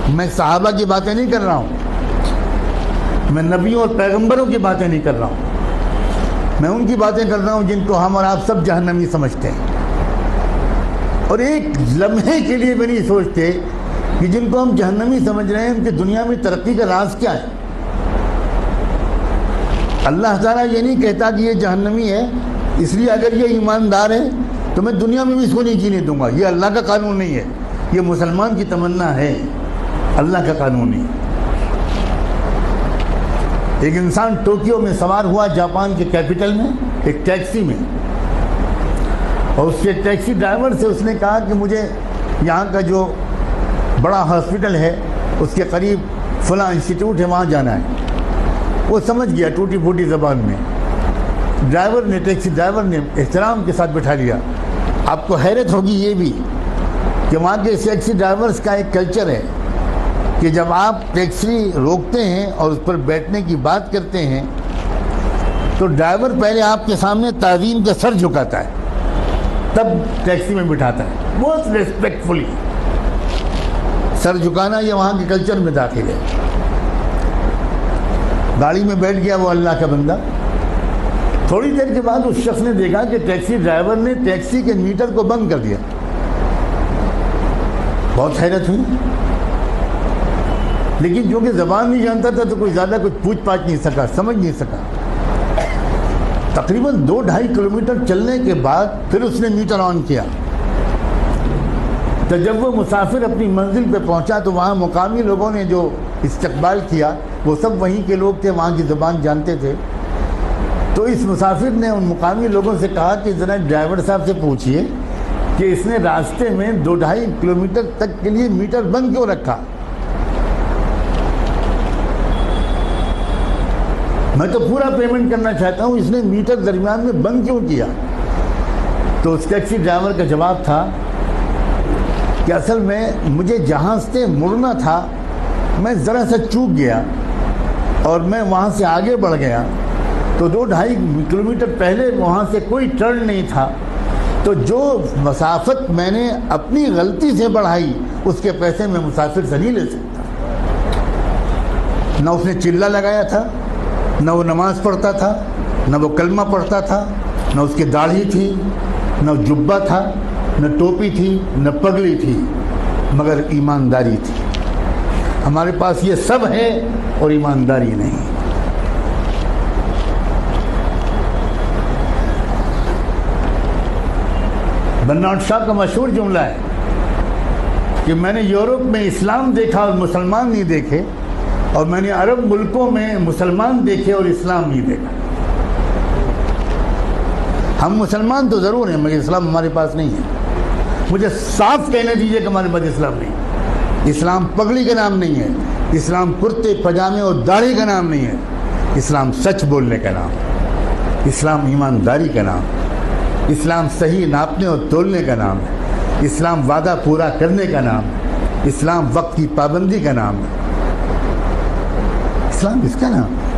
میں صحابہ کی باتیں نہیں کر رہا ہوں، میں نبیوں اور پیغمبروں کی باتیں نہیں کر رہا ہوں، میں ان کی باتیں کر رہا ہوں جن کو ہم اور آپ سب جہنمی سمجھتے ہیں، اور ایک لمحے کے لیے بھی نہیں سوچتے کہ جن کو ہم جہنمی سمجھ رہے ہیں ان کی دنیا میں ترقی کا راز کیا ہے۔ اللہ تعالیٰ یہ نہیں کہتا کہ یہ جہنمی ہے اس لیے اگر یہ ایماندار ہے تو میں دنیا میں بھی اس کو نہیں جینے دوں گا، یہ اللہ کا قانون نہیں ہے، یہ مسلمان کی تمنا ہے، اللہ کا قانون نہیں۔ ایک انسان ٹوکیو میں سوار ہوا جاپان کے کیپٹل میں ایک ٹیکسی میں، اور اس کے ٹیکسی ڈرائیور سے اس نے کہا کہ مجھے یہاں کا جو بڑا ہاسپٹل ہے اس کے قریب فلاں انسٹیٹیوٹ ہے وہاں جانا ہے۔ وہ سمجھ گیا ٹوٹی پھوٹی زبان میں، ٹیکسی ڈرائیور نے احترام کے ساتھ بٹھا لیا۔ آپ کو حیرت ہوگی یہ بھی کہ وہاں کے ٹیکسی ڈرائیورز کا ایک کلچر ہے کہ جب آپ ٹیکسی روکتے ہیں اور اس پر بیٹھنے کی بات کرتے ہیں تو ڈرائیور پہلے آپ کے سامنے تعظیم کا سر جھکاتا ہے، تب ٹیکسی میں بٹھاتا ہے، بہت ریسپیکٹفلی۔ سر جھکانا یہ وہاں کے کلچر میں داخل ہے۔ گاڑی میں بیٹھ گیا وہ اللہ کا بندہ۔ تھوڑی دیر کے بعد اس شخص نے دیکھا کہ ٹیکسی ڈرائیور نے ٹیکسی کے میٹر کو بند کر دیا۔ بہت حیرت ہوئی، لیکن جو کہ زبان نہیں جانتا تھا تو کوئی زیادہ کچھ پوچھ پاچھ نہیں سکا، سمجھ نہیں سکا۔ تقریباً 2-2.5 کلومیٹر چلنے کے بعد پھر اس نے میٹر آن کیا۔ تو جب وہ مسافر اپنی منزل پہ پہنچا تو وہاں مقامی لوگوں نے جو استقبال کیا وہ سب وہیں کے لوگ تھے، وہاں کی زبان جانتے تھے۔ تو اس مسافر نے ان مقامی لوگوں سے کہا کہ ذرا ڈرائیور صاحب سے پوچھئے کہ اس نے راستے میں 2-2.5 کلومیٹر تک کے لیے میٹر بند کیوں رکھا؟ میں تو پورا پیمنٹ کرنا چاہتا ہوں، اس نے میٹر درمیان میں بند کیوں کیا؟ تو اس ٹیکسی ڈرائیور کا جواب تھا کہ اصل میں مجھے جہاں سے مڑنا تھا میں ذرا سا چوک گیا اور میں وہاں سے آگے بڑھ گیا، تو 2-2.5 کلومیٹر پہلے وہاں سے کوئی ٹرن نہیں تھا، تو جو مسافت میں نے اپنی غلطی سے بڑھائی اس کے پیسے میں مسافر سے نہیں لے سکتا۔ نہ اس نے چلہ لگایا تھا، نہ وہ نماز پڑھتا تھا، نہ وہ کلمہ پڑھتا تھا، نہ اس کی داڑھی تھی، نہ جبہ تھا، نہ ٹوپی تھی، نہ پگڑی تھی، مگر ایمانداری تھی۔ ہمارے پاس یہ سب ہے اور ایمانداری نہیں۔ برنارڈ شاہ کا مشہور جملہ ہے کہ میں نے یورپ میں اسلام دیکھا اور مسلمان نہیں دیکھے، اور میں نے عرب ملکوں میں مسلمان دیکھے اور اسلام نہیں دیکھا۔ ہم مسلمان تو ضرور ہیں مگر اسلام ہمارے پاس نہیں ہے۔ مجھے صاف کہنے دیجئے کہ ہمارے پاس اسلام نہیں ہے۔ اسلام پگڑی کا نام نہیں ہے، اسلام کرتے پجامے اور داڑھی کا نام نہیں ہے، اسلام سچ بولنے کا نام، اسلام ایمانداری کا نام، اسلام صحیح ناپنے اور تولنے کا نام ہے، اسلام وعدہ پورا کرنے کا نام ہے، اسلام وقت کی پابندی کا نام ہے، اسلام اس کا نام ہے۔